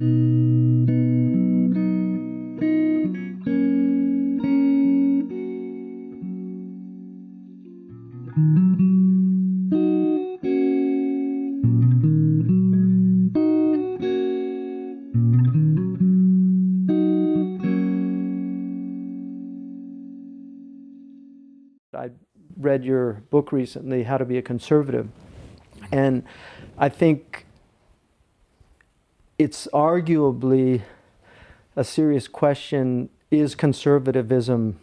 I read your book recently, How to Be a Conservative, and I think it's arguably a serious question: is conservatism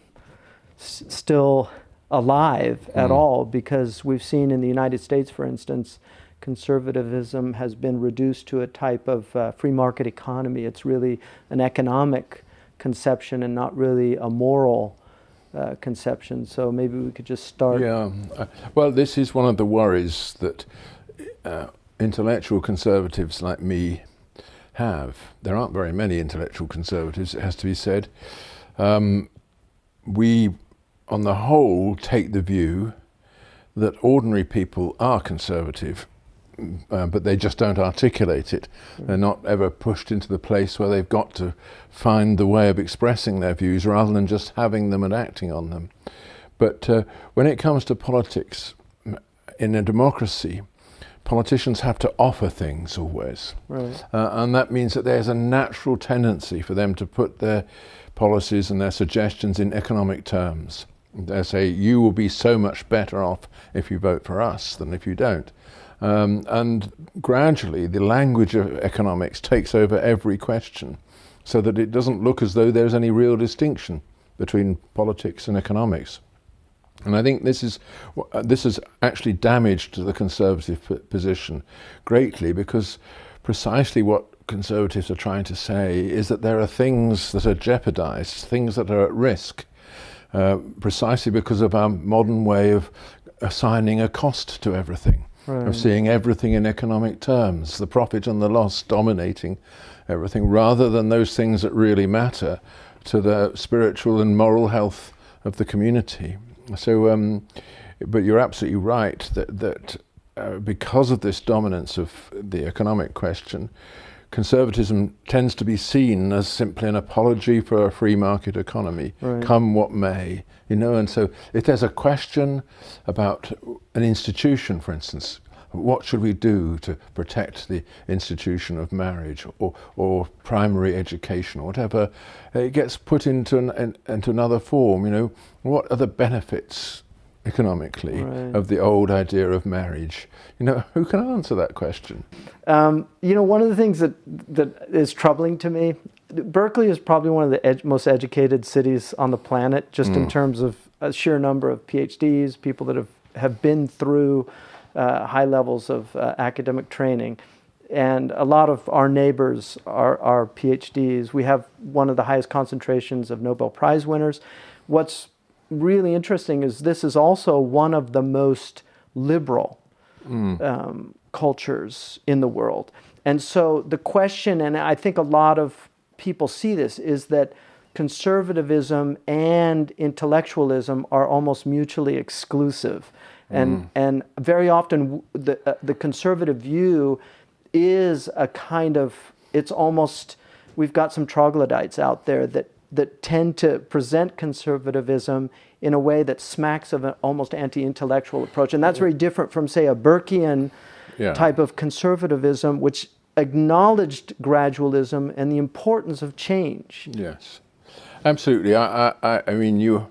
still alive at all? Because we've seen in the United States, for instance, conservatism has been reduced to a type of free market economy. It's really an economic conception and not really a moral conception. So maybe we could just start. Yeah, well, this is one of the worries that intellectual conservatives like me have. There aren't very many intellectual conservatives, it has to be said. We, on the whole, take the view that ordinary people are conservative, but they just don't articulate it. They're not ever pushed into the place where they've got to find the way of expressing their views rather than just having them and acting on them. But when it comes to politics, in a democracy, politicians have to offer things always. Right. And that means that there's a natural tendency for them to put their policies and their suggestions in economic terms. They say, you will be so much better off if you vote for us than if you don't. And gradually the language of economics takes over every question, so that it doesn't look as though there's any real distinction between politics and economics. And I think this has actually damaged the conservative position greatly, because precisely what conservatives are trying to say is that there are things that are jeopardized, things that are at risk, precisely because of our modern way of assigning a cost to everything. Right. Of seeing everything in economic terms, the profit and the loss dominating everything, rather than those things that really matter to the spiritual and moral health of the community. So, but you're absolutely right that because of this dominance of the economic question, conservatism tends to be seen as simply an apology for a free market economy, right, come what may. You know, and so if there's a question about an institution, for instance, what should we do to protect the institution of marriage or primary education or whatever, it gets put into another form. You know, what are the benefits economically, right, of the old idea of marriage? You know, who can answer that question? You know, one of the things that is troubling to me, Berkeley is probably one of the most educated cities on the planet, just in terms of a sheer number of PhDs, people that have been through high levels of academic training. And a lot of our neighbors are PhDs. We have one of the highest concentrations of Nobel Prize winners. What's really interesting is this is also one of the most liberal cultures in the world. And so the question, and I think a lot of people see this, is that conservatism and intellectualism are almost mutually exclusive. And very often the conservative view is a kind of, it's almost, we've got some troglodytes out there that tend to present conservatism in a way that smacks of an almost anti-intellectual approach. And that's very different from, say, a Burkean type of conservatism, which acknowledged gradualism and the importance of change. Yes, absolutely. I mean,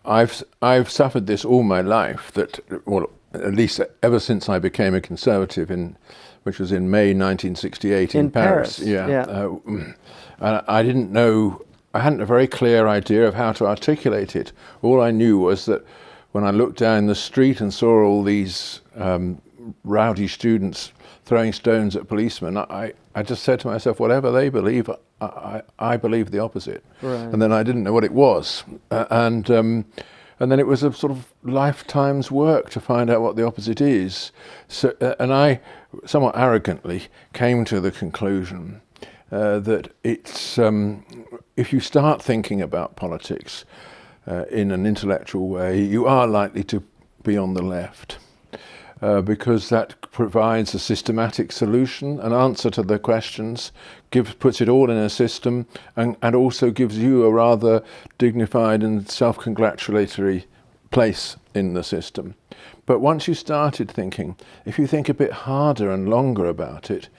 I've suffered this all my life, that, well, at least ever since I became a conservative, which was in May 1968 in Paris. I didn't know, I hadn't a very clear idea of how to articulate it. All I knew was that when I looked down the street and saw all these rowdy students throwing stones at policemen, I just said to myself, whatever they believe, I believe the opposite. Right. And then I didn't know what it was. And then it was a sort of lifetime's work to find out what the opposite is. So, and I, somewhat arrogantly, came to the conclusion that it's, if you start thinking about politics in an intellectual way, you are likely to be on the left. because that provides a systematic solution, an answer to the questions, puts it all in a system, and also gives you a rather dignified and self-congratulatory place in the system. But once you started thinking, if you think a bit harder and longer about it,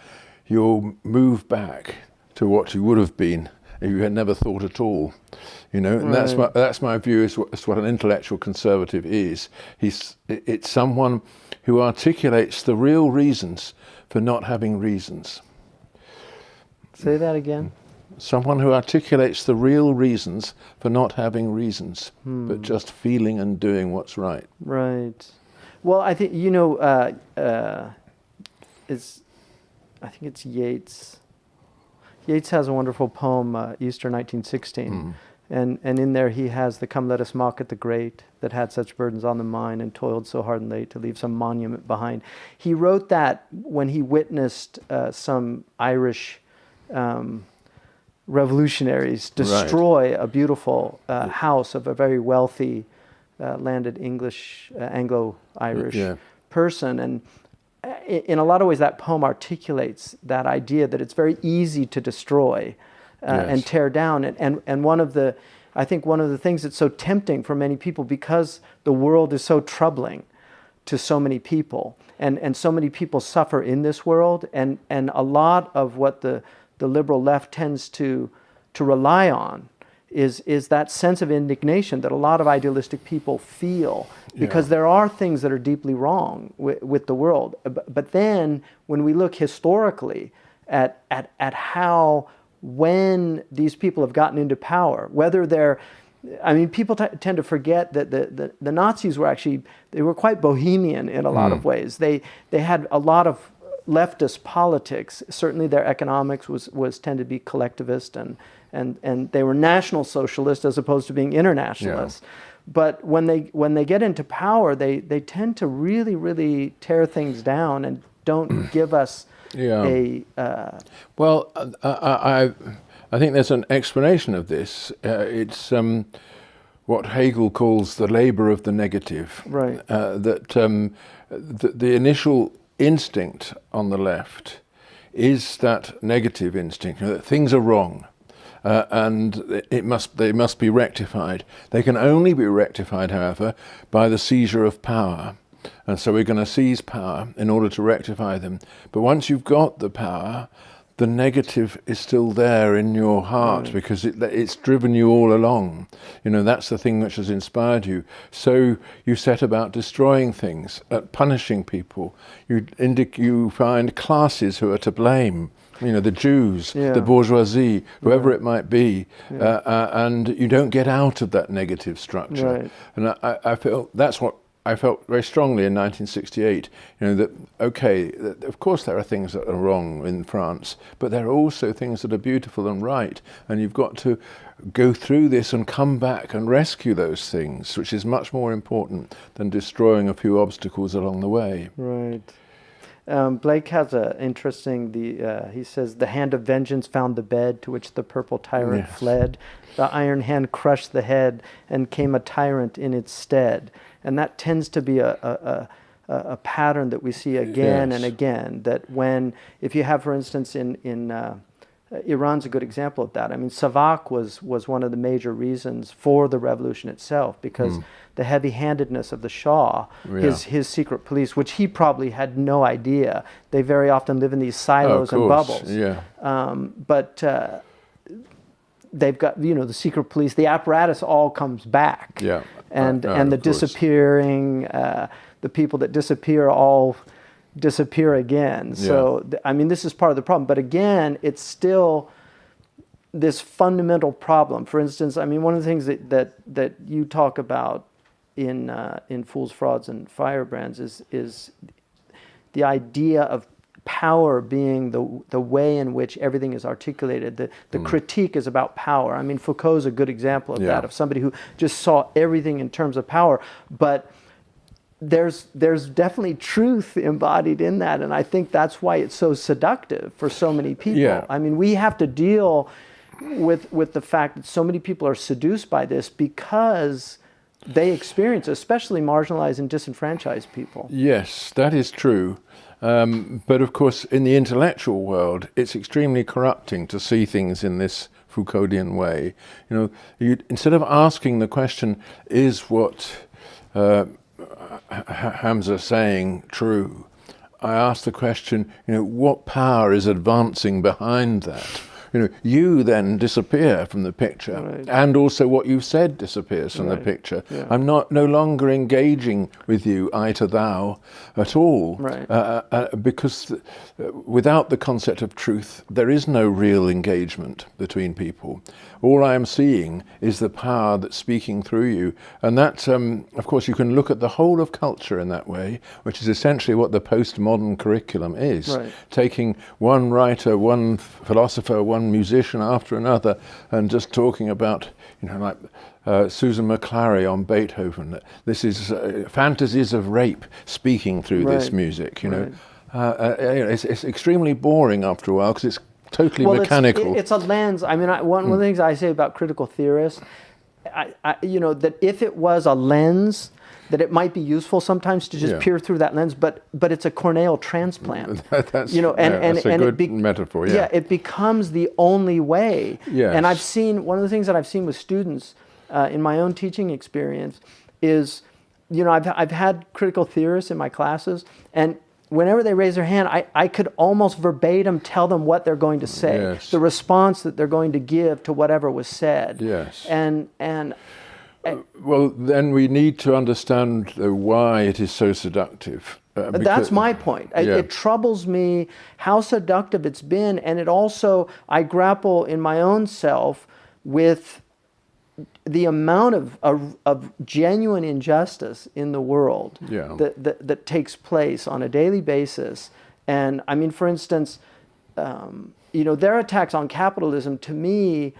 you'll move back to what you would have been if you had never thought at all. You know, and that's my view as what an intellectual conservative is. It's someone who articulates the real reasons for not having reasons. Say that again. Someone who articulates the real reasons for not having reasons, but just feeling and doing what's right. Right. Well, I think, you know, I think it's Yeats. Yeats has a wonderful poem, Easter 1916, and in there he has the "Come let us mock at the great, that had such burdens on the mind and toiled so hard and late to leave some monument behind." He wrote that when he witnessed some Irish revolutionaries destroy a beautiful house of a very wealthy landed English, Anglo-Irish person. And in a lot of ways, that poem articulates that idea that it's very easy to destroy and tear down. And I think one of the things that's so tempting for many people, because the world is so troubling to so many people, and so many people suffer in this world, and a lot of what the liberal left tends to rely on is that sense of indignation that a lot of idealistic people feel, because there are things that are deeply wrong with the world. But then when we look historically at how, when these people have gotten into power, whether they're, I mean, people tend to forget that the Nazis were they were quite bohemian in a lot of ways. They had a lot of leftist politics. Certainly their economics was tended to be collectivist, and they were national socialists as opposed to being internationalists. But when they get into power, they tend to really, really tear things down and don't give us a... Well, I think there's an explanation of this. It's what Hegel calls the labor of the negative. Right. That the initial instinct on the left is that negative instinct, that things are wrong. And they must be rectified. They can only be rectified, however, by the seizure of power. And so we're going to seize power in order to rectify them. But once you've got the power, the negative is still there in your heart, because it's driven you all along. You know, that's the thing which has inspired you. So you set about destroying things, punishing people. You find classes who are to blame. You know, the Jews, the bourgeoisie, whoever it might be, and you don't get out of that negative structure. Right. And I felt that's what I felt very strongly in 1968. You know, that of course there are things that are wrong in France, but there are also things that are beautiful and right, and you've got to go through this and come back and rescue those things, which is much more important than destroying a few obstacles along the way. Right. Blake has a interesting, he says, "The hand of vengeance found the bed to which the purple tyrant fled. The iron hand crushed the head, and came a tyrant in its stead." And that tends to be a pattern that we see again and again, that if you have, for instance, in Iran's a good example of that. I mean, Savak was one of the major reasons for the revolution itself, because the heavy-handedness of the Shah, his secret police, which he probably had no idea. They very often live in these silos and bubbles. But they've got, the secret police, the apparatus all comes back. And the disappearing, the people that disappear all disappear again. So, I mean, this is part of the problem. But again, it's still this fundamental problem. For instance, I mean, one of the things that you talk about in Fools, Frauds, and Firebrands is the idea of power being the way in which everything is articulated. The critique is about power. I mean, Foucault's a good example of that, of somebody who just saw everything in terms of power. But there's definitely truth embodied in that, and I think that's why it's so seductive for so many people. I mean, we have to deal with the fact that so many people are seduced by this, because they experience, especially marginalized and disenfranchised people. Yes, that is true. But of course, in the intellectual world, it's extremely corrupting to see things in this Foucauldian way. Instead of asking the question, is what Hamza saying true? I ask the question, what power is advancing behind that? You then disappear from the picture, right. and also what you've said disappears from right. the picture. Yeah. I'm no longer engaging with you, I to thou, at all, right. Because without the concept of truth, there is no real engagement between people. All I am seeing is the power that's speaking through you, and that, of course, you can look at the whole of culture in that way, which is essentially what the postmodern curriculum is, right. taking one writer, one philosopher, one musician after another, and just talking about, like Susan McClary on Beethoven. This is fantasies of rape speaking through right. this music. right. It's extremely boring after a while because it's totally mechanical. It's a lens. I mean, one of the things I say about critical theorists, that if it was a lens, that it might be useful sometimes to just peer through that lens, but it's a corneal transplant. That's a good metaphor. Yeah, it becomes the only way. Yes. And I've seen, one of the things that I've seen with students in my own teaching experience is, I've had critical theorists in my classes, and whenever they raise their hand, I could almost verbatim tell them what they're going to say, yes. the response that they're going to give to whatever was said. Yes. And well, then we need to understand why it is so seductive. That's my point. It troubles me how seductive it's been, and it also, I grapple in my own self with the amount of genuine injustice in the world that takes place on a daily basis. And I mean, for instance, their attacks on capitalism, to me,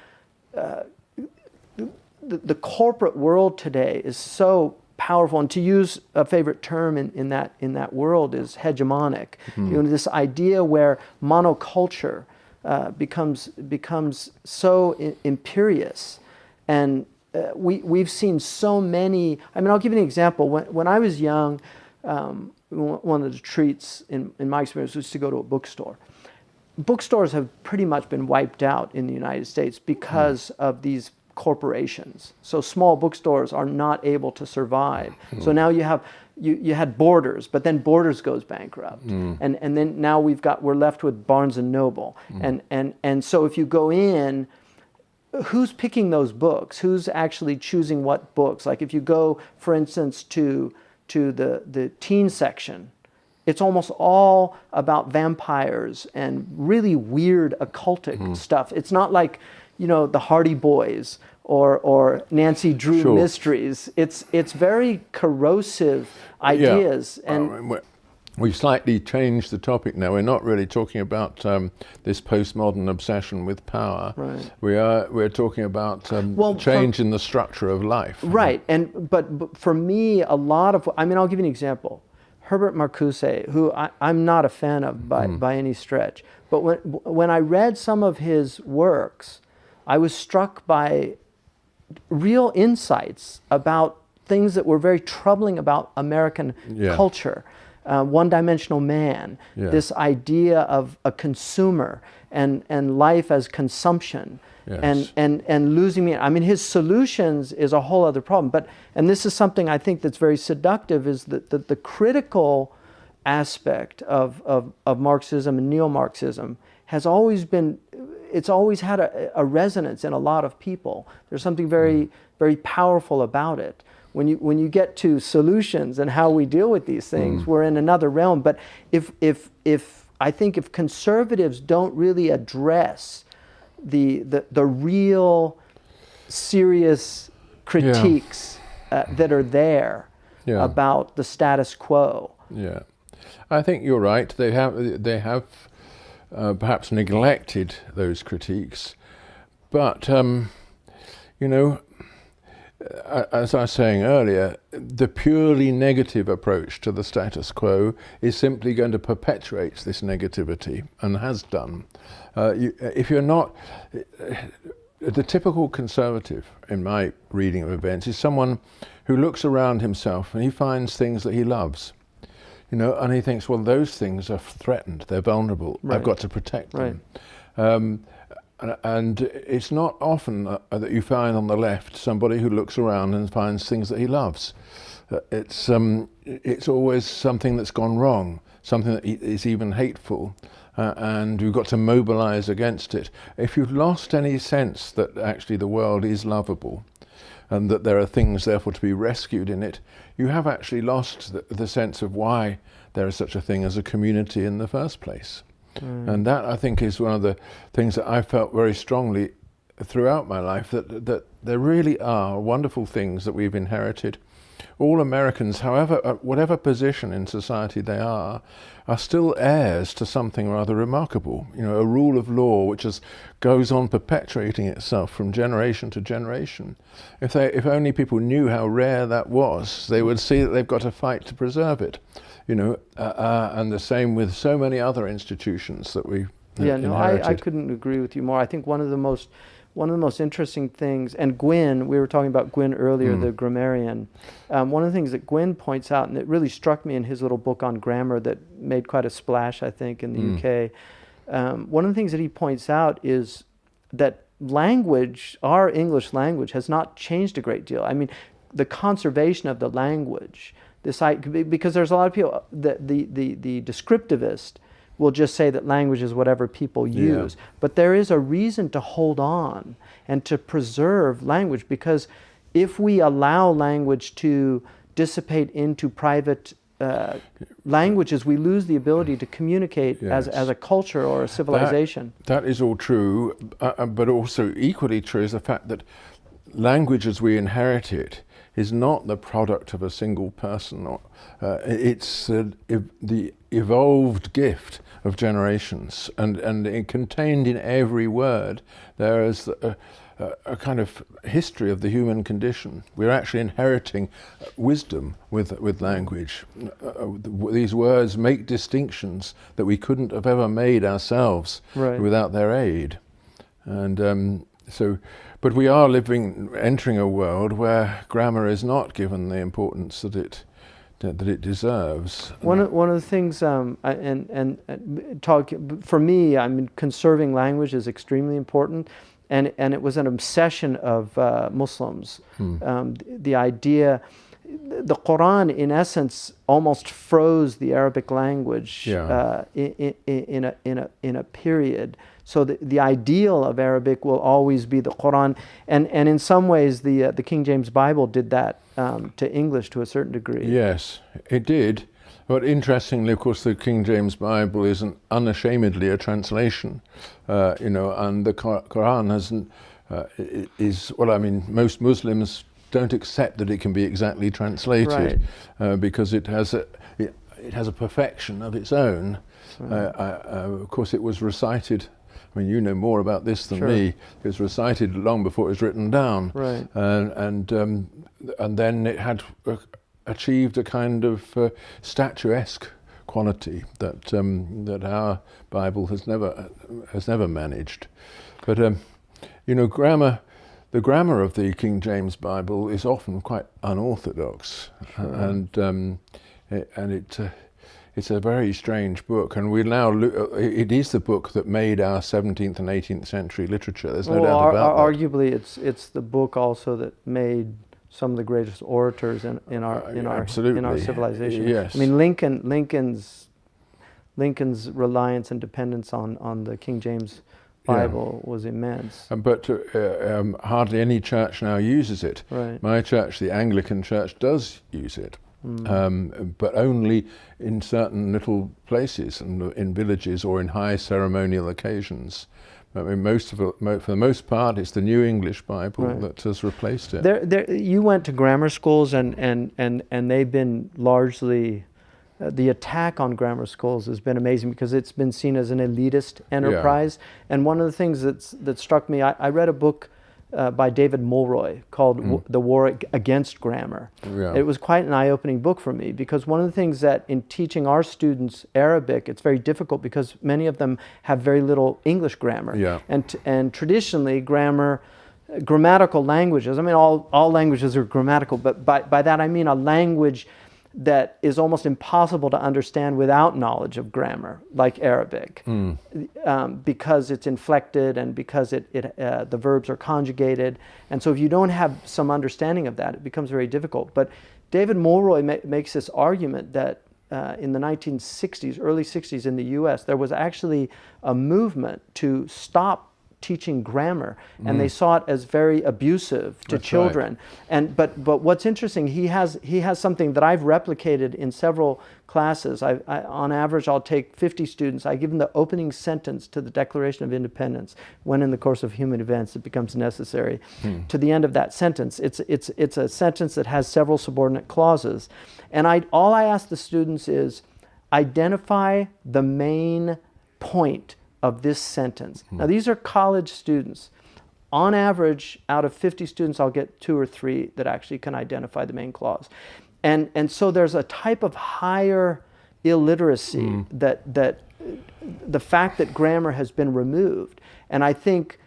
the corporate world today is so powerful, and to use a favorite term in that world is hegemonic. This idea where monoculture becomes so imperious, and we've seen so many. I mean, I'll give you an example. When I was young, one of the treats in my experience was to go to a bookstore. Bookstores have pretty much been wiped out in the United States because of these corporations. So small bookstores are not able to survive. So now you had Borders, but then Borders goes bankrupt, and then now we're left with Barnes and Noble, and so if you go in, who's picking those books? Who's actually choosing what books? Like if you go, for instance, to the teen section, it's almost all about vampires and really weird occultic stuff. It's not like, the Hardy Boys or Nancy Drew mysteries. It's very corrosive ideas. And we've slightly changed the topic now. We're not really talking about this postmodern obsession with power. Right. We're talking about change in the structure of life. Right. But for me, a lot of, I'll give you an example. Herbert Marcuse, who I'm not a fan of by any stretch, but when I read some of his works, I was struck by real insights about things that were very troubling about American culture. One-dimensional man, this idea of a consumer and life as consumption, and losing meaning. I mean, his solutions is a whole other problem. And this is something I think that's very seductive, is that the critical aspect of Marxism and neo-Marxism has always been, it's always had a resonance in a lot of people. There's something very, very powerful about it. When you get to solutions and how we deal with these things, we're in another realm. But if I think if conservatives don't really address the real serious critiques that are there about the status quo. Yeah, I think you're right. They have perhaps neglected those critiques, but as I was saying earlier, the purely negative approach to the status quo is simply going to perpetuate this negativity, and has done. If you're not, the typical conservative, in my reading of events, is someone who looks around himself and he finds things that he loves, and he thinks, well, those things are threatened, they're vulnerable, Right. I've got to protect Right. them. And it's not often that you find on the left somebody who looks around and finds things that he loves. It's always something that's gone wrong, something that is even hateful, and you've got to mobilize against it. If you've lost any sense that actually the world is lovable and that there are things therefore to be rescued in it, you have actually lost the sense of why there is such a thing as a community in the first place. And that, I think, is one of the things that I felt very strongly throughout my life, that there really are wonderful things that we've inherited. All Americans, however, whatever position in society they are still heirs to something rather remarkable. A rule of law which goes on perpetuating itself from generation to generation. If only people knew how rare that was, they would see that they've got to fight to preserve it. And the same with so many other institutions that we inherited. I couldn't agree with you more. I think one of the most interesting things, and Gwynne, we were talking about Gwynne earlier, the grammarian. One of the things that Gwynne points out, and it really struck me in his little book on grammar that made quite a splash, I think, in the UK. One of the things that he points out is that language, our English language, has not changed a great deal. I mean, the conservation of the language, because there's a lot of people, the descriptivist will just say that language is whatever people use. But there is a reason to hold on and to preserve language, because if we allow language to dissipate into private languages, we lose the ability to communicate as a culture or a civilization. That is all true, but also equally true is the fact that language as we inherit it is not the product of a single person. It's the evolved gift of generations, and contained in every word there is a kind of history of the human condition. We're actually inheriting wisdom with language. These words make distinctions that we couldn't have ever made ourselves without their aid. And but we are entering a world where grammar is not given the importance that it deserves. One of the things, for me, I mean, conserving language is extremely important, and it was an obsession of Muslims. The idea, the Quran, in essence, almost froze the Arabic language in a period. So the ideal of Arabic will always be the Quran, and in some ways the King James Bible did that to English to a certain degree. Yes, it did. But interestingly, of course, the King James Bible isn't unashamedly a translation, and the Quran hasn't. Most Muslims don't accept that it can be exactly translated, because it has a perfection of its own. Of course, it was recited. I mean, you know more about this than me. It was recited long before it was written down, and then it had achieved a kind of statuesque quality that our Bible has never managed. But grammar. The grammar of the King James Bible is often quite unorthodox, and it's a very strange book, and it is the book that made our 17th and 18th century literature. There's no doubt about that. Arguably, it's the book also that made some of the greatest orators in our civilization. Yes. I mean, Lincoln's reliance and dependence on the King James Bible was immense. But hardly any church now uses it. Right. My church, the Anglican Church, does use it. But only in certain little places, and in villages or in high ceremonial occasions. I mean, for the most part, it's the New English Bible that has replaced it. You went to grammar schools, and they've been largely. The attack on grammar schools has been amazing because it's been seen as an elitist enterprise. And one of the things that struck me, I read a book by David Mulroy called The War Against Grammar. Yeah. It was quite an eye-opening book for me, because one of the things that in teaching our students Arabic, it's very difficult because many of them have very little English grammar. Yeah. And traditionally grammatical languages, I mean all languages are grammatical, but by that I mean a language that is almost impossible to understand without knowledge of grammar, like Arabic, because it's inflected and because the verbs are conjugated. And so if you don't have some understanding of that, it becomes very difficult. But David Mulroy makes this argument that in the 1960s, early 60s in the US, there was actually a movement to stop teaching grammar, and they saw it as very abusive to That's children. right. But what's interesting, he has something that I've replicated in several classes. On average, I'll take 50 students. I give them the opening sentence to the Declaration of Independence, when in the course of human events it becomes necessary. To the end of that sentence, it's a sentence that has several subordinate clauses, and all I ask the students is identify the main point of this sentence. Now, these are college students. On average, out of 50 students, I'll get 2 or 3 that actually can identify the main clause. And so there's a type of higher illiteracy that the fact that grammar has been removed. And I think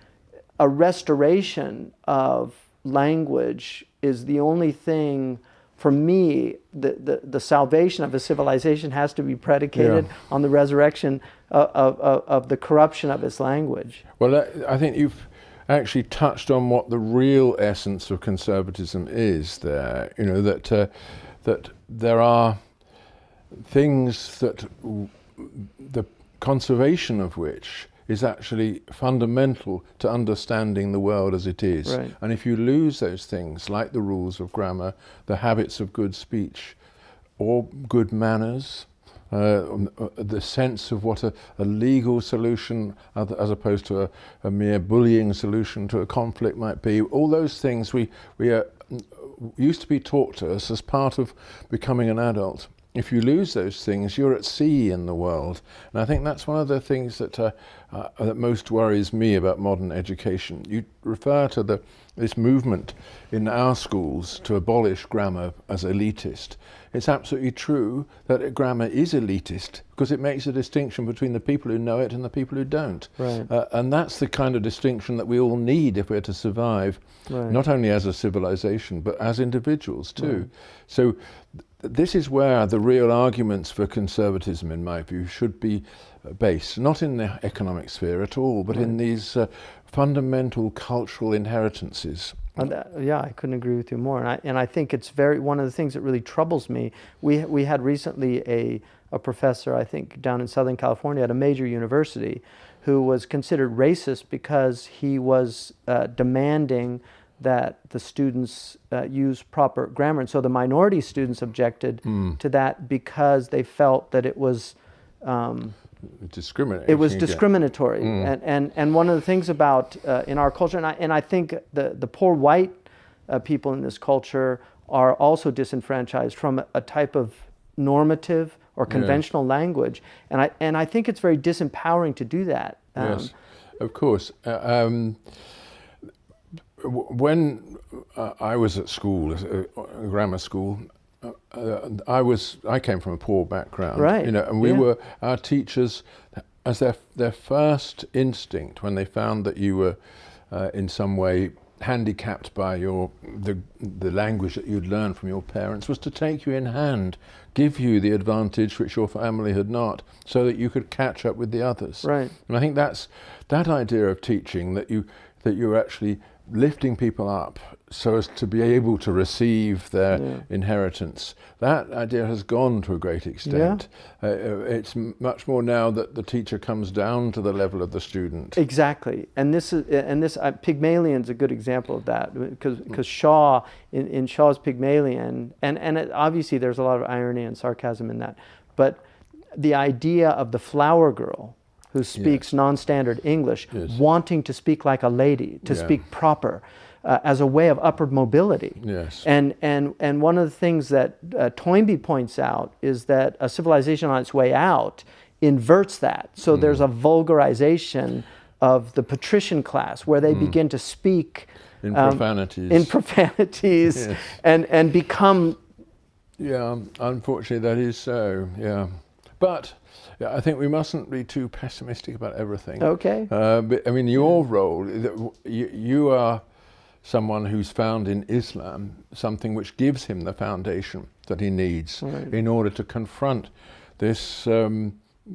a restoration of language is the only thing. For me, the salvation of a civilization has to be predicated on the resurrection of the corruption of its language. Well, I think you've actually touched on what the real essence of conservatism is there. You know, that there are things that the conservation of which is actually fundamental to understanding the world as it is. Right. And if you lose those things, like the rules of grammar, the habits of good speech, or good manners, the sense of what a legal solution as opposed to a mere bullying solution to a conflict might be, all those things we used to be taught to us as part of becoming an adult. If you lose those things, you're at sea in the world. And I think that's one of the things that most worries me about modern education. You refer to this movement in our schools to abolish grammar as elitist. It's absolutely true that grammar is elitist because it makes a distinction between the people who know it and the people who don't. Right. And that's the kind of distinction that we all need if we're to survive, not only as a civilization, but as individuals too. Right. So this is where the real arguments for conservatism, in my view, should be based, not in the economic sphere at all, but in these fundamental cultural inheritances. Yeah, I couldn't agree with you more. And I think it's one of the things that really troubles me. We had recently a professor, I think, down in Southern California at a major university, who was considered racist because he was demanding that the students use proper grammar. And so the minority students objected to that because they felt that it was discriminatory. It was discriminatory. And one of the things about in our culture, and I think the poor white people in this culture are also disenfranchised from a type of normative or conventional language. And I think it's very disempowering to do that. Yes, of course. When I was at school, grammar school, I came from a poor background, right? You know, and we were our teachers, as their first instinct when they found that you were in some way handicapped by the language that you'd learned from your parents, was to take you in hand, give you the advantage which your family had not, so that you could catch up with the others. Right. And I think that's that idea of teaching, that you're actually lifting people up so as to be able to receive their inheritance. That idea has gone to a great extent. It's much more now that the teacher comes down to the level of the student. Exactly, and this Pygmalion's a good example of that, because Shaw in Shaw's Pygmalion, and obviously there's a lot of irony and sarcasm in that, but the idea of the flower girl who speaks non-standard English, wanting to speak like a lady, to speak proper, as a way of upward mobility. Yes. And one of the things that Toynbee points out is that a civilization on its way out inverts that. So there's a vulgarization of the patrician class, where they begin to speak in profanities. Yes. and become. Yeah, unfortunately that is so, yeah. But I think we mustn't be too pessimistic about everything. Okay. But, I mean, your role, you are someone who's found in Islam something which gives him the foundation that he needs in order to confront this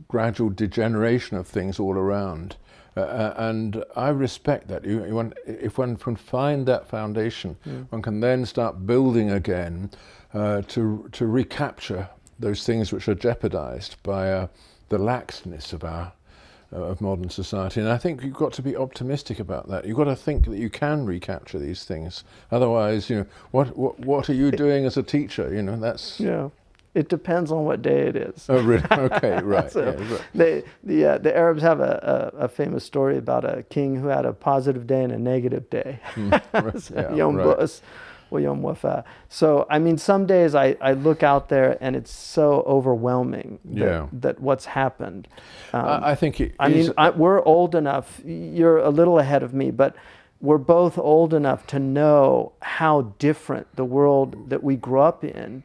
gradual degeneration of things all around. And I respect that. If one can find that foundation, one can then start building again to recapture those things which are jeopardized by the laxness of modern society. And I think you've got to be optimistic about that. You've got to think that you can recapture these things. Otherwise, what are you doing as a teacher? That's... Yeah. It depends on what day it is. Oh, really? Okay, right. So yeah, right. the Arabs have a famous story about a king who had a positive day and a negative day. Right. Yom Bu'as wa Yom Wafa. So, I mean, some days I look out there and it's so overwhelming that what's happened. I think it we're old enough, you're a little ahead of me, but we're both old enough to know how different the world that we grew up in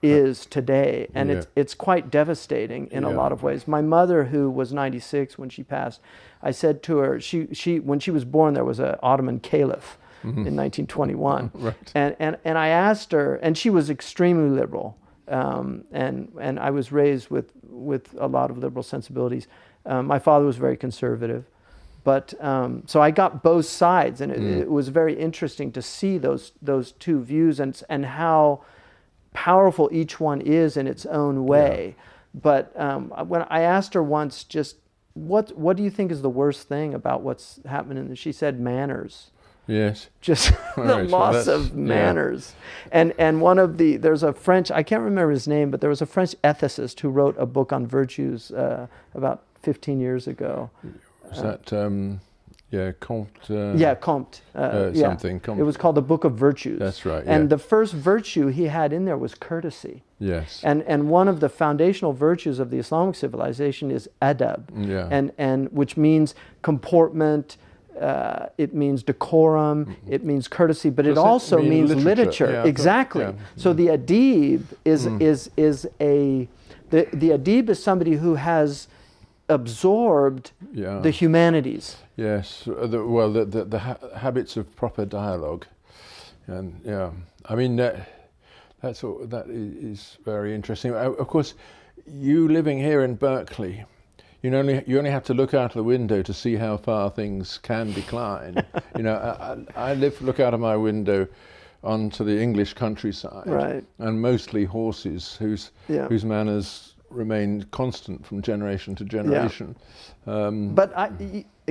is today, and it's quite devastating in a lot of ways. My mother, who was 96 when she passed, I said to her, she when she was born, there was an Ottoman caliph in 1921, right. and I asked her, and she was extremely liberal, and I was raised with a lot of liberal sensibilities. My father was very conservative, but so I got both sides, and it was very interesting to see those two views and how powerful each one is in its own way. But when I asked her once, just what do you think is the worst thing about what's happening? And she said manners. Yes. Just the loss of manners. And there's a French, I can't remember his name, but there was a French ethicist who wrote a book on virtues about 15 years ago. Was that Comte? Comte. Something. Comte. It was called the Book of Virtues. That's right. And the first virtue he had in there was courtesy. Yes. And one of the foundational virtues of the Islamic civilization is adab. Yeah. And which means comportment. It means decorum. It means courtesy, but it also means literature. Yeah, exactly. Yeah. So the adib is the adib is somebody who has absorbed the humanities. Yes, the habits of proper dialogue, and I mean that is very interesting. Of course, you living here in Berkeley, you only have to look out of the window to see how far things can decline. I look out of my window onto the English countryside, right, and mostly horses whose manners remain constant from generation to generation. But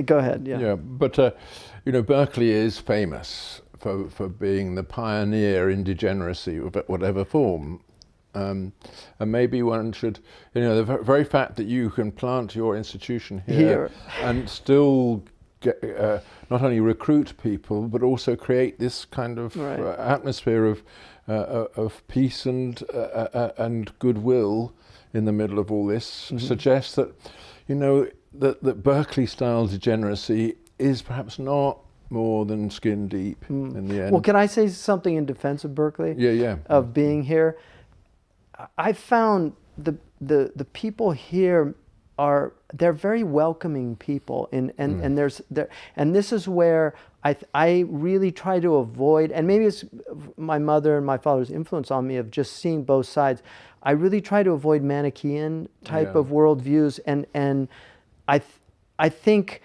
go ahead. Yeah. But Berkeley is famous for being the pioneer in degeneracy of whatever form, and maybe one should, the very fact that you can plant your institution here. And still get, not only recruit people but also create this kind of atmosphere of peace and goodwill in the middle of all this, suggests that, that Berkeley-style degeneracy is perhaps not more than skin deep in the end. Well, can I say something in defense of Berkeley? Yeah. Of being here, I found the people here they're very welcoming people, and this is where I really try to avoid, and maybe it's my mother and my father's influence on me of just seeing both sides. I really try to avoid Manichaean type of worldviews, and I think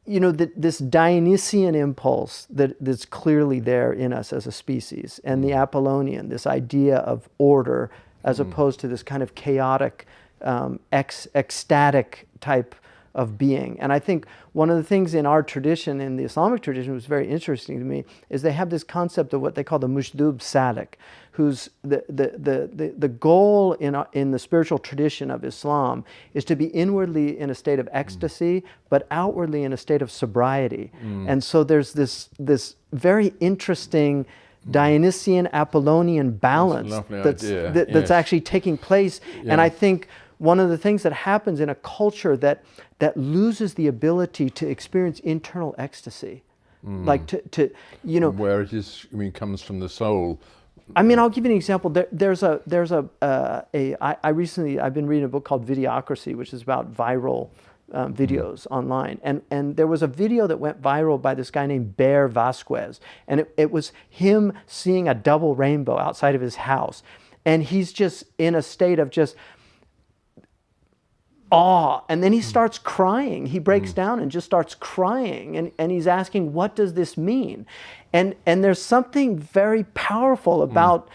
this Dionysian impulse that's clearly there in us as a species, and the Apollonian, this idea of order as opposed to this kind of chaotic, ecstatic type of being. And I think one of the things in our tradition, in the Islamic tradition, was very interesting to me, is they have this concept of what they call the mushdub salik, who's the goal in the spiritual tradition of Islam is to be inwardly in a state of ecstasy, but outwardly in a state of sobriety. And so there's this very interesting Dionysian Apollonian balance that's actually taking place. And I think one of the things that happens in a culture that loses the ability to experience internal ecstasy, like to where it is, I mean, comes from the soul. I mean, I'll give you an example. I've been reading a book called Videocracy, which is about viral videos online. And there was a video that went viral by this guy named Bear Vasquez. And it was him seeing a double rainbow outside of his house. And he's just in a state of just awe. And then he starts crying. He breaks down and just starts crying. And he's asking, what does this mean? And there's something very powerful about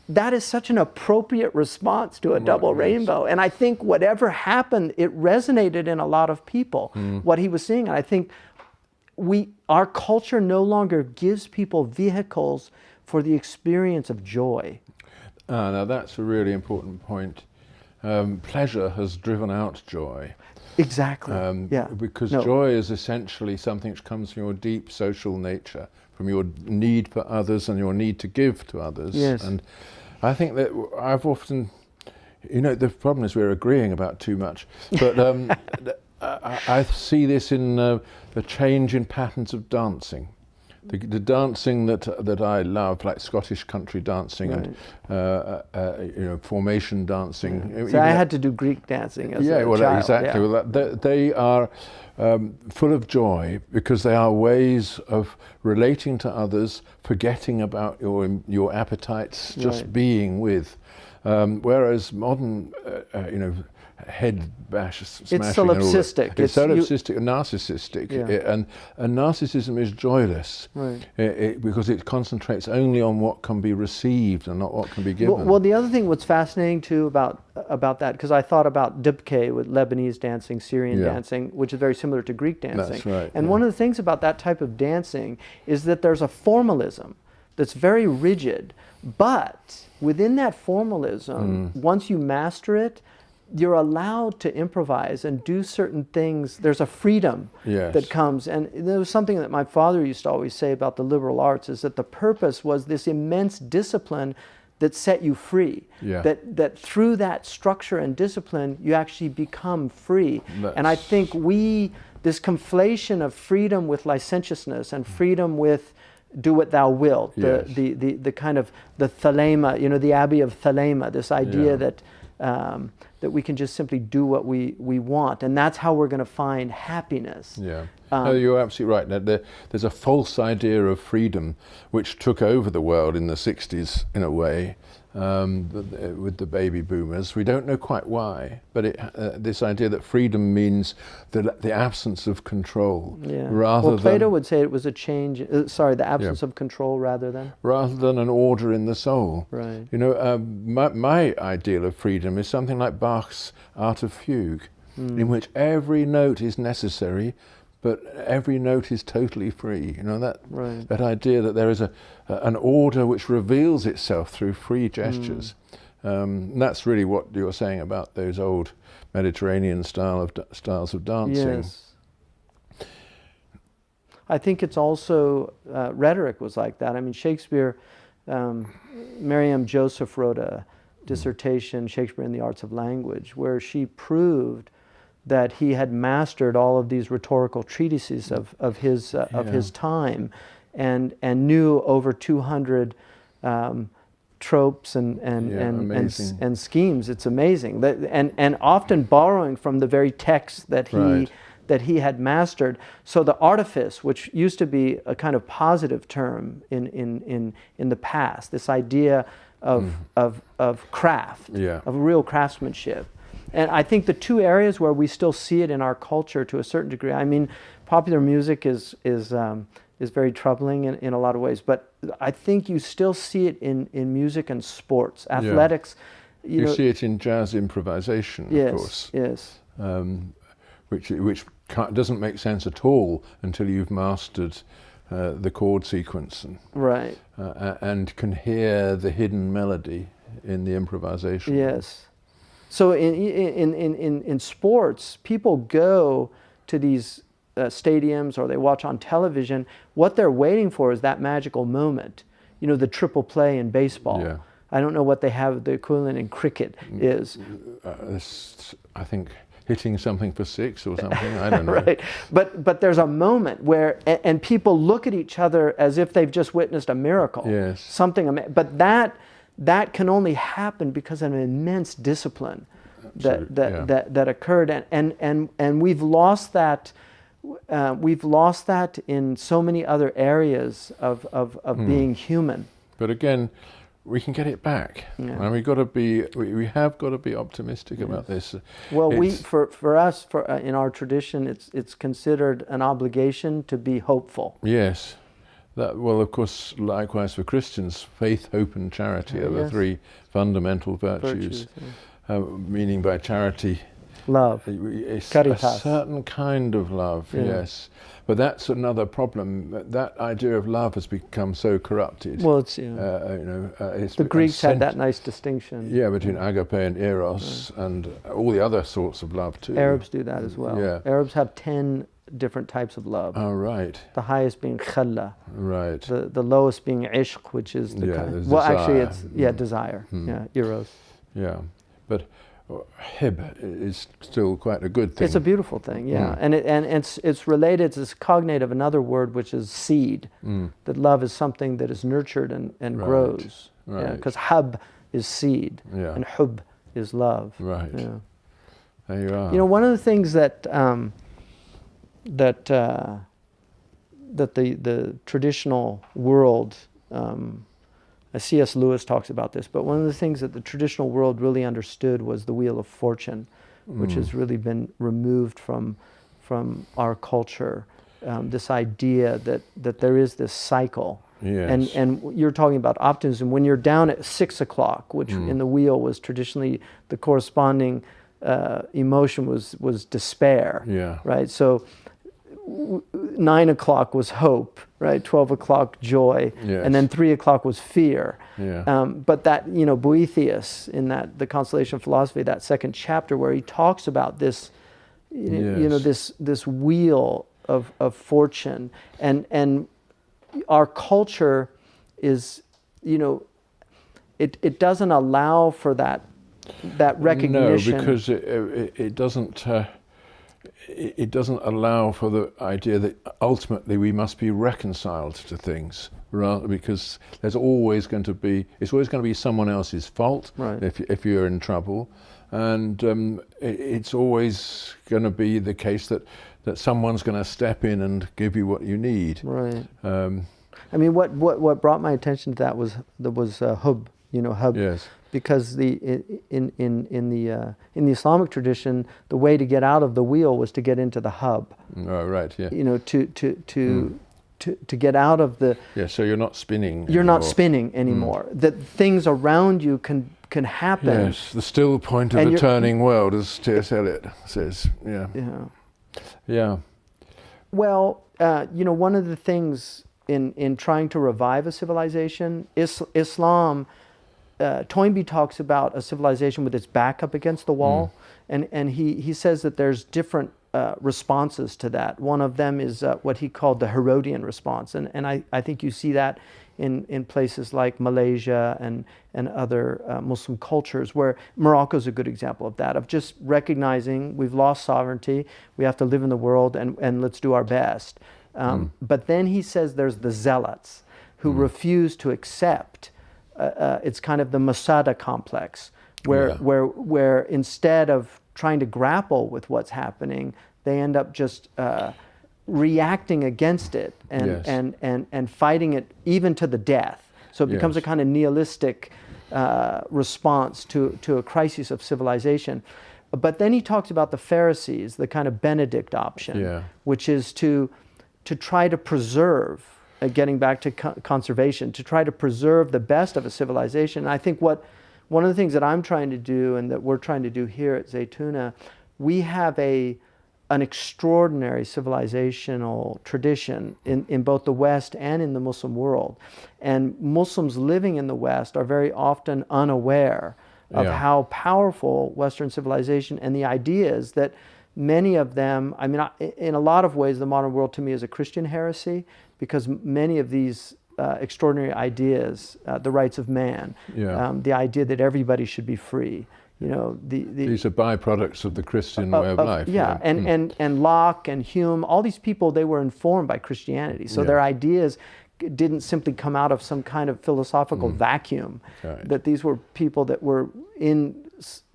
that. Is such an appropriate response to a double rainbow. And I think whatever happened, it resonated in a lot of people, what he was seeing. And I think our culture no longer gives people vehicles for the experience of joy. Now that's a really important point. Pleasure has driven out joy. Exactly. Because joy is essentially something which comes from your deep social nature, from your need for others and your need to give to others. Yes. And I think that I've often, the problem is we're agreeing about too much, but I see this in the change in patterns of dancing. The dancing that I love, like Scottish country dancing and formation dancing. So I had to do Greek dancing as a child. Exactly. Yeah. Well, they are full of joy because they are ways of relating to others, forgetting about your appetites, just being with. Whereas modern, head bash smashing. It's solipsistic. It's solipsistic and narcissistic. And narcissism is joyless because it concentrates only on what can be received and not what can be given. Well, the other thing what's fascinating too about that, because I thought about Dibke with Lebanese dancing, Syrian dancing, which is very similar to Greek dancing. That's right. And one of the things about that type of dancing is that there's a formalism that's very rigid, but within that formalism, once you master it, you're allowed to improvise and do certain things. There's a freedom that comes. And there was something that my father used to always say about the liberal arts, is that the purpose was this immense discipline that set you free. That through that structure and discipline, you actually become free. And I think this conflation of freedom with licentiousness and freedom with do what thou wilt, the kind of the thelema, the Abbey of Thelema, this idea that we can just simply do what we want, and that's how we're going to find happiness. No, you're absolutely right. Now, there's a false idea of freedom which took over the world in the 60s in a way, with the baby boomers. We don't know quite why, but this idea that freedom means the absence of control, rather Plato would say it was a change. The absence of control rather than an order in the soul. Right. My ideal of freedom is something like Bach's Art of Fugue, in which every note is necessary, but every note is totally free. That idea that there is an order which reveals itself through free gestures. That's really what you're saying about those old Mediterranean styles of dancing. Yes. I think it's also rhetoric was like that. I mean, Shakespeare, Miriam Joseph wrote a dissertation, Shakespeare in the Arts of Language, where she proved that he had mastered all of these rhetorical treatises of his time, and knew over 200 tropes and schemes. It's amazing, and often borrowing from the very text that he had mastered. So the artifice, which used to be a kind of positive term in the past, this idea of craft, of real craftsmanship. And I think the two areas where we still see it in our culture to a certain degree, I mean, popular music is very troubling in a lot of ways, but I think you still see it in music and sports, athletics. You see it in jazz improvisation, of course. Yes. Which doesn't make sense at all until you've mastered the chord sequence and can hear the hidden melody in the improvisation. Yes. So in sports, people go to these stadiums or they watch on television. What they're waiting for is that magical moment. The triple play in baseball. I don't know what they have the equivalent in cricket is. I think hitting something for 6 or something. I don't know. Right, but there's a moment where and people look at each other as if they've just witnessed a miracle. Yes. But that can only happen because of an immense discipline that occurred, and we've lost that. We've lost that in so many other areas of being human. But again, we can get it back, and we have got to be optimistic about this. Well, for us in our tradition, it's considered an obligation to be hopeful. Yes, well, of course, likewise for Christians, faith, hope, and charity are the 3 fundamental virtues. Meaning by charity, love, it's caritas. A certain kind of love, yes. But that's another problem. That idea of love has become so corrupted. Well, it's the Greeks had that nice distinction. Yeah, between agape and eros, and all the other sorts of love too. Arabs do that as well. Yeah. Arabs have 10 different types of love. Oh, right. The highest being khalla. Right. The lowest being ishq, which is the kind. Well, desire. actually, it's desire. Yeah, eros. Yeah, but hib is still quite a good thing. It's a beautiful thing, and it's related. It's cognate of another word, which is seed. That love is something that is nurtured and grows. Right. Because hab is seed, and hub is love. Right. Yeah. There you are. One of the things that the traditional world. C.S. Lewis talks about this, but one of the things that the traditional world really understood was the wheel of fortune, which has really been removed from our culture. This idea that there is this cycle, and you're talking about optimism. When you're down at 6 o'clock, which in the wheel was traditionally the corresponding emotion was despair. Yeah. Right. So 9 o'clock was hope, right? 12 o'clock joy, and then 3 o'clock was fear. Yeah. But that, Boethius in the Constellation Philosophy, that second chapter where he talks about this, this wheel of fortune, and our culture is, it doesn't allow for that recognition. No, because it doesn't. It doesn't allow for the idea that ultimately we must be reconciled to things, because it's always going to be someone else's fault. Right. If you're in trouble, and it's always going to be the case that someone's going to step in and give you what you need. Right. What brought my attention to that was hub. Hub. Yes. Because in the Islamic tradition, the way to get out of the wheel was to get into the hub. Oh, right. Yeah. To get out of the. Yeah. So you're not spinning. You're not spinning anymore. That things around you can happen. Yes. The still point of the turning world, as T.S. Eliot says. Yeah. Yeah. Yeah. Well, one of the things in trying to revive a civilization, Islam. Toynbee talks about a civilization with its back up against the wall, and he says that there's different responses to that. One of them is what he called the Herodian response, and I think you see that in places like Malaysia and other Muslim cultures, where Morocco's a good example of that, of just recognizing we've lost sovereignty, we have to live in the world, and let's do our best. But then he says there's the zealots who refuse to accept. It's kind of the Masada complex, where instead of trying to grapple with what's happening, they end up just reacting against it and fighting it even to the death. So it becomes a kind of nihilistic response to a crisis of civilization. But then he talks about the Pharisees, the kind of Benedict option, which is to try to preserve. Getting back to conservation, to try to preserve the best of a civilization. And I think one of the things that I'm trying to do and that we're trying to do here at Zaytuna, we have an extraordinary civilizational tradition in both the West and in the Muslim world. And Muslims living in the West are very often unaware of how powerful Western civilization and the ideas that many of them, in a lot of ways, the modern world to me is a Christian heresy, because many of these extraordinary ideas, the rights of man, the idea that everybody should be free. You know, these are byproducts of the Christian way of life. Yeah, and Locke and Hume, all these people, they were informed by Christianity. So their ideas didn't simply come out of some kind of philosophical vacuum. Right. That these were people that were in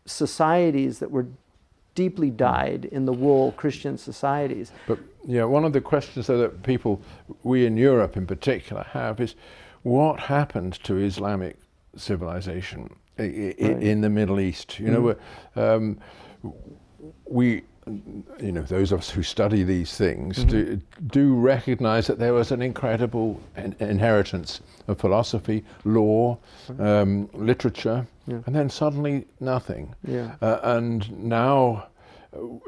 societies that were deeply dyed in the wool Christian societies. But one of the questions though that people, we in Europe in particular, have is what happened to Islamic civilization in the Middle East? You know, we, you know, those of us who study these things do recognize that there was an incredible inheritance of philosophy, law, literature, and then suddenly nothing. And now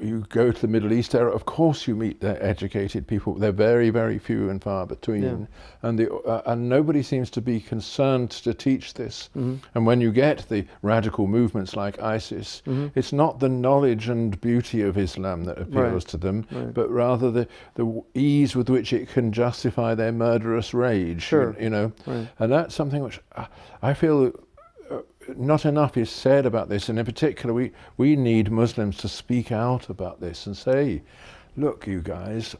you go to the Middle East, there, of course you meet the educated people. They're very, very few and far between. And nobody seems to be concerned to teach this. And when you get the radical movements like ISIS, it's not the knowledge and beauty of Islam that appeals to them, but rather the ease with which it can justify their murderous rage. You know, and that's something which I feel not enough is said about this, and in particular we need Muslims to speak out about this and say, look, you guys,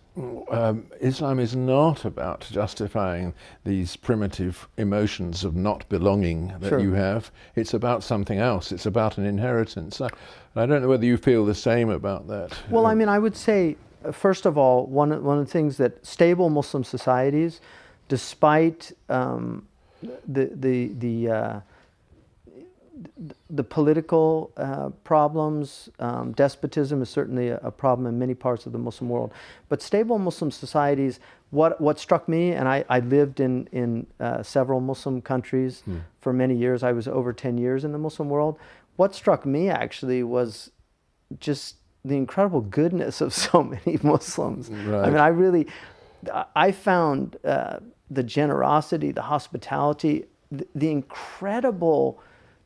Islam is not about justifying these primitive emotions of not belonging that you have. It's about something else. It's about an inheritance. I don't know whether you feel the same about that. Well, I mean, I would say, first of all, one of the things that stable Muslim societies, despite the political problems, despotism is certainly a problem in many parts of the Muslim world. But stable Muslim societies, what struck me, and I lived in several Muslim countries for many years. I was over 10 years in the Muslim world. What struck me actually was just the incredible goodness of so many Muslims. I mean, I found the generosity, the hospitality, the incredible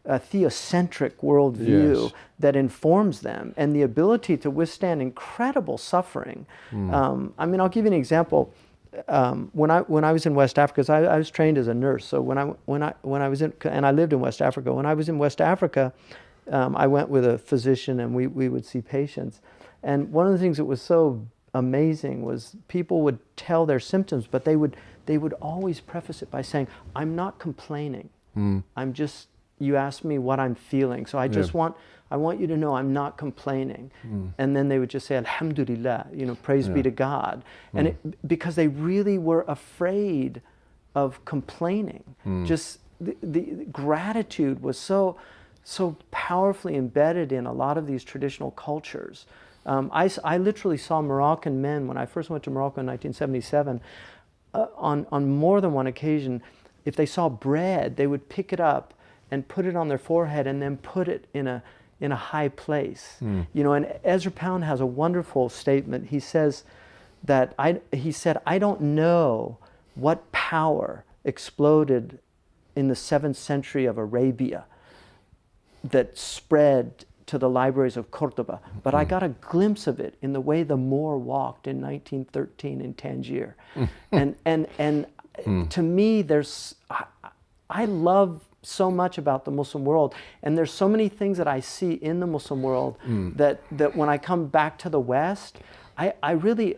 theocentric worldview that informs them, and the ability to withstand incredible suffering. I mean, I'll give you an example. When I was in West Africa, 'cause I was trained as a nurse, so when I was in, and I lived in West Africa. When I was in West Africa, I went with a physician, and we would see patients. And one of the things that was so amazing was people would tell their symptoms, but they would always preface it by saying, "I'm not complaining. I'm just, you asked me what I'm feeling, so I want you to know I'm not complaining." And then they would just say, "Alhamdulillah," you know, praise be to God. And because they really were afraid of complaining. Just the gratitude was so powerfully embedded in a lot of these traditional cultures. I literally saw Moroccan men, when I first went to Morocco in 1977, on more than one occasion, if they saw bread, they would pick it up and put it on their forehead and then put it in a high place. You know, and Ezra Pound has a wonderful statement. He says that I don't know what power exploded in the 7th century of Arabia that spread to the libraries of Cordoba, but I got a glimpse of it in the way the Moor walked in 1913 in Tangier. And to me, I love so much about the Muslim world, and there's so many things that I see in the Muslim world that when I come back to the West, I really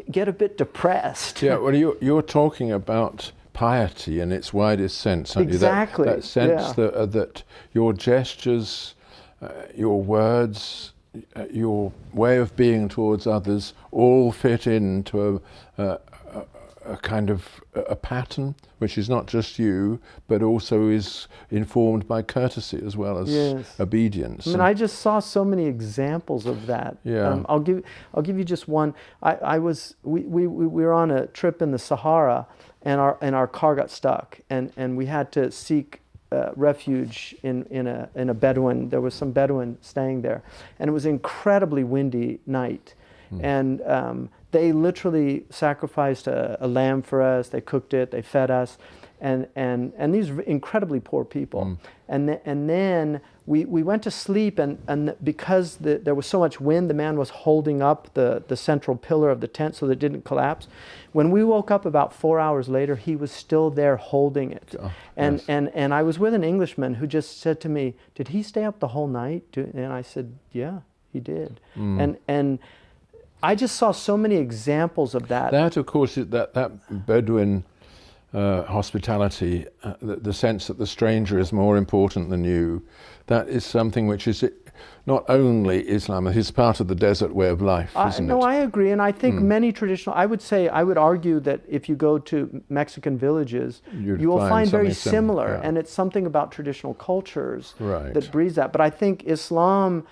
get a bit depressed. Yeah, well, you're talking about piety in its widest sense, aren't Exactly. you? That sense that your gestures, your words, your way of being towards others all fit into a kind of a pattern, which is not just you, but also is informed by courtesy as well as obedience. I mean, I just saw so many examples of that. I'll give you just one. We were on a trip in the Sahara, and our car got stuck, and we had to seek refuge in a Bedouin. There was some Bedouin staying there, and it was an incredibly windy night, and they literally sacrificed a lamb for us. They cooked it, they fed us, and these are incredibly poor people. And then we went to sleep, and because there was so much wind, the man was holding up the central pillar of the tent so that it didn't collapse. When we woke up about 4 hours later, he was still there holding it. Oh, and, yes. and I was with an Englishman who just said to me, "Did he stay up the whole night?" And I said, "Yeah, he did." And I just saw so many examples of that. That, of course, that Bedouin hospitality, the sense that the stranger is more important than you, that is something which is not only Islam, it's part of the desert way of life, isn't it? No, I agree, and I think many traditional, I would argue that if you go to Mexican villages, you will find very similar, and it's something about traditional cultures that breeds that. But I think Islam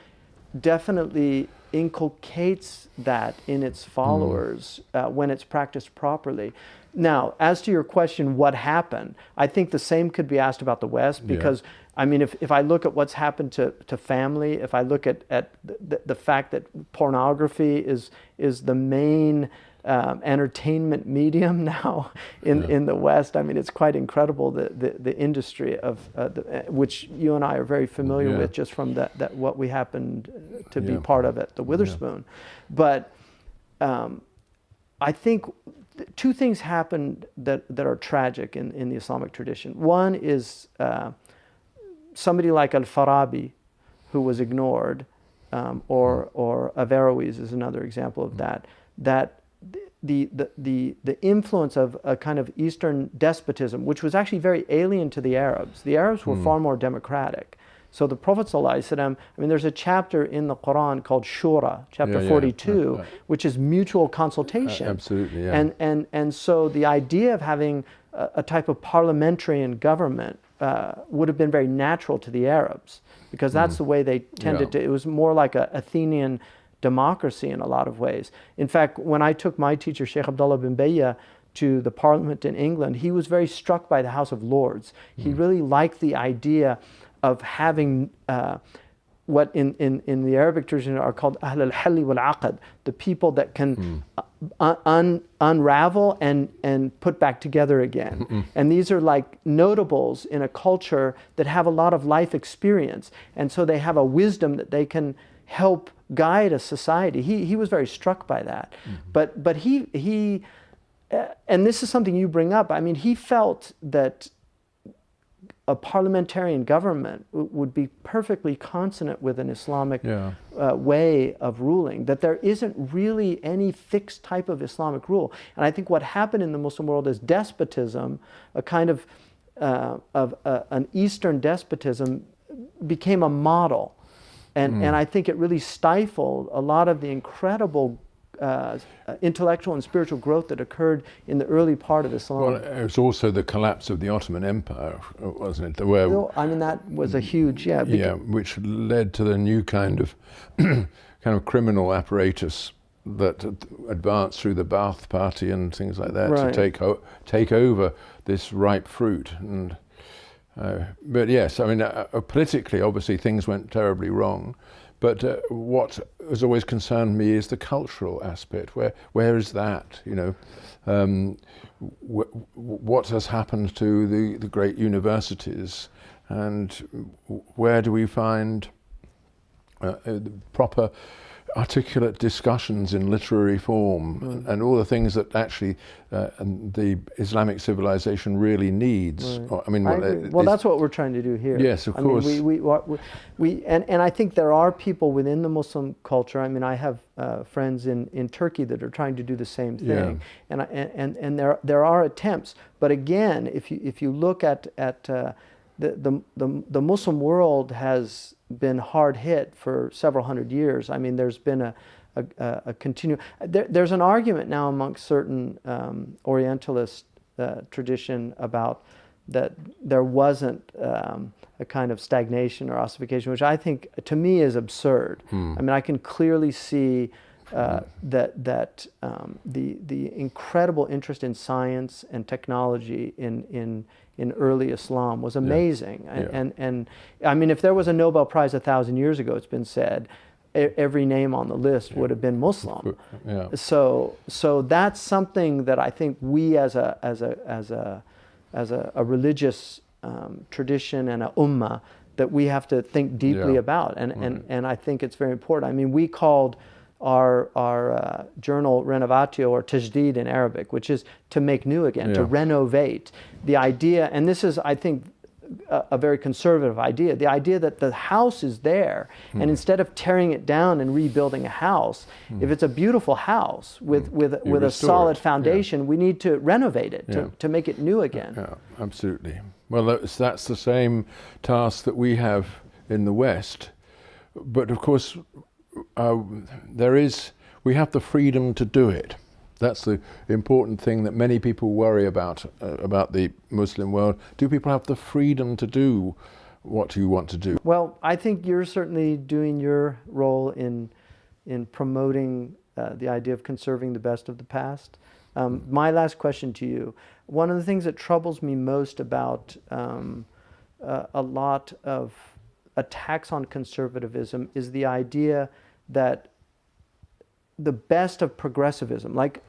definitely inculcates that in its followers when it's practiced properly. Now, as to your question, what happened? I think the same could be asked about the West, because I mean, if I look at what's happened to family, if I look at the fact that pornography is the main entertainment medium now in the West, I mean, it's quite incredible the industry of which you and I are very familiar with, just from that what we happened to be part of at the Witherspoon. But I think two things happened that are tragic in the Islamic tradition. One is somebody like Al-Farabi, who was ignored, or Averroes is another example of that. That the influence of a kind of Eastern despotism, which was actually very alien to the Arabs. The Arabs were far more democratic. So the Prophet ﷺ, I mean, there's a chapter in the Quran called Shura, chapter 42, which is mutual consultation. Absolutely, yeah. And so the idea of having a type of parliamentarian government would have been very natural to the Arabs, because that's the way they tended to. It was more like a Athenian democracy in a lot of ways. In fact, when I took my teacher, Sheikh Abdullah bin Bayya, to the parliament in England, he was very struck by the House of Lords. He really liked the idea of having what in the Arabic tradition are called Ahl al-Halli wal-Aqd, the people that can unravel and put back together again. And these are like notables in a culture that have a lot of life experience, and so they have a wisdom that they can help guide a society. He was very struck by that. But he and this is something you bring up, I mean, he felt that a parliamentarian government would be perfectly consonant with an Islamic way of ruling, that there isn't really any fixed type of Islamic rule. And I think what happened in the Muslim world is despotism, a kind of an Eastern despotism, became a model. And I think it really stifled a lot of the incredible intellectual and spiritual growth that occurred in the early part of Islam. Well, it was also the collapse of the Ottoman Empire, wasn't it? Where, I mean, that was a huge, which led to the new kind of criminal apparatus that advanced through the Ba'ath Party and things like that to take over this ripe fruit. And but yes, I mean, politically, obviously, things went terribly wrong. But what has always concerned me is the cultural aspect. Where is that? You know, what has happened to the great universities, and where do we find proper, articulate discussions in literary form, and all the things that actually the Islamic civilization really needs? I mean, well, that's what we're trying to do here. Yes, of course. I mean, and I think there are people within the Muslim culture. I mean, I have friends in Turkey that are trying to do the same thing, and there are attempts. But again, if you look at the Muslim world has been hard hit for several hundred years. I mean, there's been a continual. There's an argument now amongst certain Orientalist tradition about that there wasn't a kind of stagnation or ossification, which I think, to me, is absurd. I mean, I can clearly see that the incredible interest in science and technology in early Islam was amazing. And I mean, if there was a Nobel Prize 1,000 years ago, it's been said, every name on the list would have been Muslim. So that's something that I think we as a a religious tradition and a ummah that we have to think deeply about, and I think it's very important. I mean, we called our journal Renovatio, or Tajdid in Arabic, which is to make new again, to renovate. The idea, and this is, I think, a very conservative idea, the idea that the house is there, and instead of tearing it down and rebuilding a house, if it's a beautiful house with a solid foundation, we need to renovate it, to make it new again. Yeah, absolutely. Well, that's the same task that we have in the West, but of course we have the freedom to do it. That's the important thing that many people worry about the Muslim world. Do people have the freedom to do what you want to do? Well, I think you're certainly doing your role in promoting the idea of conserving the best of the past. My last question to you: one of the things that troubles me most about a lot of attacks on conservatism is the idea that the best of progressivism, like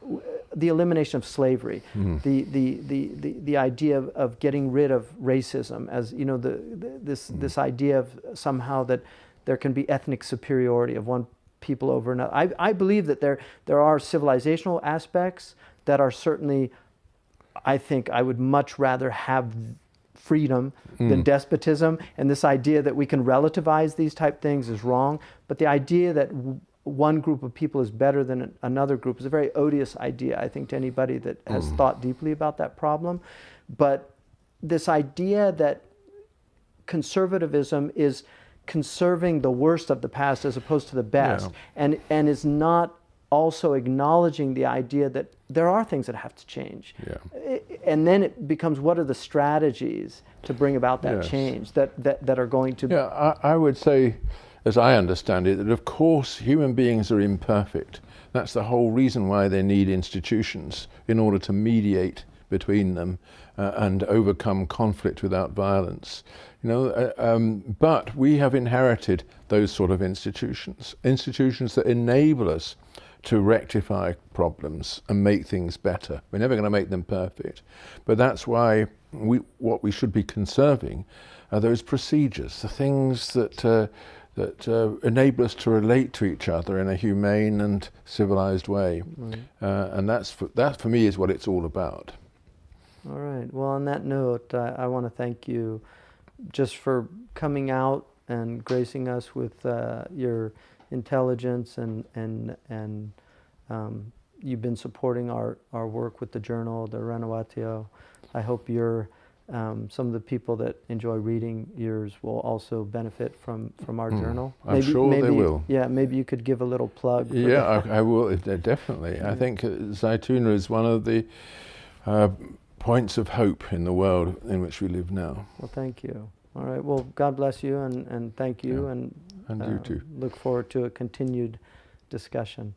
the elimination of slavery, the idea of getting rid of racism, as you know, this idea of somehow that there can be ethnic superiority of one people over another. I believe that there are civilizational aspects that are certainly, I think I would much rather have freedom than despotism, and this idea that we can relativize these type things is wrong. But the idea that one group of people is better than another group is a very odious idea, I think, to anybody that has thought deeply about that problem. But this idea that conservatism is conserving the worst of the past as opposed to the best, and is not also acknowledging the idea that there are things that have to change. And then it becomes, what are the strategies to bring about that change that are going to... I would say, as I understand it, that of course human beings are imperfect. That's the whole reason why they need institutions, in order to mediate between them and overcome conflict without violence. You know, but we have inherited those sort of institutions that enable us to rectify problems and make things better. We're never going to make them perfect, but that's why what we should be conserving are those procedures, the things that enable us to relate to each other in a humane and civilized way. And that for me is what it's all about. All right. Well, on that note, I want to thank you just for coming out and gracing us with your intelligence, and you've been supporting our work with the journal, the Renovatio. I hope you're some of the people that enjoy reading yours will also benefit from our journal. I'm sure they will. Yeah, maybe you could give a little plug. Yeah, I will, definitely. I think Zaytuna is one of the points of hope in the world in which we live now. Well, thank you. All right. Well, God bless you, and thank you, and you too. Look forward to a continued discussion.